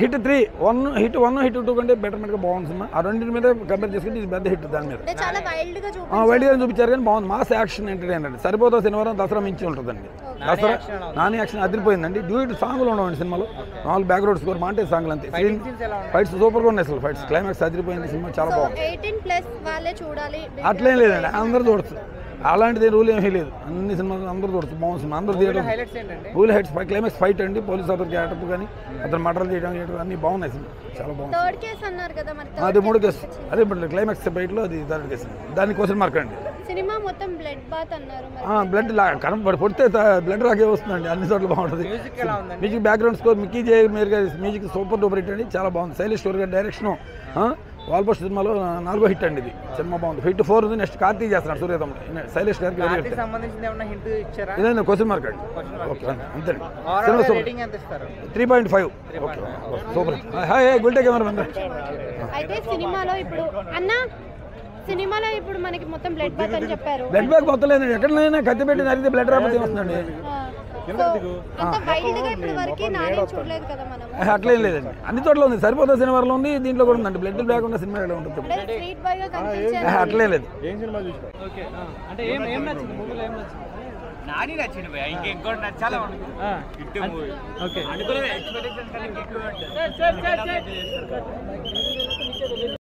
Hit 3 hit 1 hit 2 కంటే బెటర్మెంట్గా బాగుంది cinema. ఆ రెండింటి మీద కంపేర్ చేసుకుంటే ఇది పెద్ద హిట్. దాని మీద వైల్డ్గా చూపించారు కానీ బాగుంది. మాస్ యాక్షన్ ఎంటర్టైనర్ సరిపోతా శనివారం దసరా మించి ఉంటుందండి. దసరా నాని యాక్షన్ అదిరిపోయిందండి. డ్యూట్ సాంగ్లు ఉండవండి సినిమాలో. నాలుగు బ్యాక్గ్రౌండ్ స్కోర్ మాంటే సాంగ్లు అంతే. ఫైట్స్ సూపర్గా ఉన్నాయి అసలు. ఫైట్స్ క్లైమాక్స్ అదిరిపోయింది. సినిమా చాలా బాగుంది. అట్లేం లేదండి, అందరూ చూడచ్చు. అలాంటిది రూల్ ఏమీ లేదు. అన్ని సినిమాలు అందరూ చూడచ్చు. బాగుంది సినిమా. అందరూ theatre rule heights climax fight అండి. పోలీస్ ఆఫీసర్ గెటప్ కానీ అతను మర్డర్ చేయడం అన్ని బాగున్నాయి. సినిమా చాలా బాగుంది. అది 3 కేసు. అదే ఇప్పుడు క్లైమాక్స్ ఫైట్లో అది 3rd కేసు. దాని క్వశ్చన్ మార్క్ అండి. సినిమా మొత్తం బ్లడ్ బాత్ అన్నారు. బ్లడ్ కనపడి పొడితే బ్లడ్ రాకే వస్తుందండి. అన్ని చోట్ల బాగుంటుంది. మ్యూజిక్ బ్యాక్గ్రౌండ్ స్కోర్ మిక్కీ జే మీరు మ్యూజిక్ సూపర్ డూపర్ హిట్ అండి. చాలా బాగుంది. శైలేష్ గారి డైరెక్షన్. వాల్పోస్ట్ సినిమాలో 4వ హిట్ అండి. ఇది సినిమా బాగుంది. హిట్ 4 ఉంది. నెక్స్ట్ కార్తీక్ చేస్తున్నాడు సూర్యతమ్ముడు. శైలేష్ గారికి ఇదేనా క్వశ్చన్ మార్క్ అండి. ఓకే అంతే. 3.5. Okay super. Hi good day camera man. అయితే సినిమాలో ఇప్పుడు మనకి మొత్తం బ్లడ్ బాత్ అని చెప్పారు. బ్లడ్ బాత్ మొత్తం లేదండి. ఎక్కడైనా కత్తి పెట్టి నరిగితే బ్లడ్ రాకపోతే వస్తుందండి. అట్లేం లేదండి. అన్ని చోట్ల ఉంది. సరిపోతా సినిమాలో ఉంది. దీంట్లో కూడా ఉందండి. బ్లడ్ లేకుండా సినిమా ఎలా ఉంటుంది. అట్లే లేదు. నాని నచ్చింది భయ, ఇంకోటి నచ్చాలా అనుకోలేదు.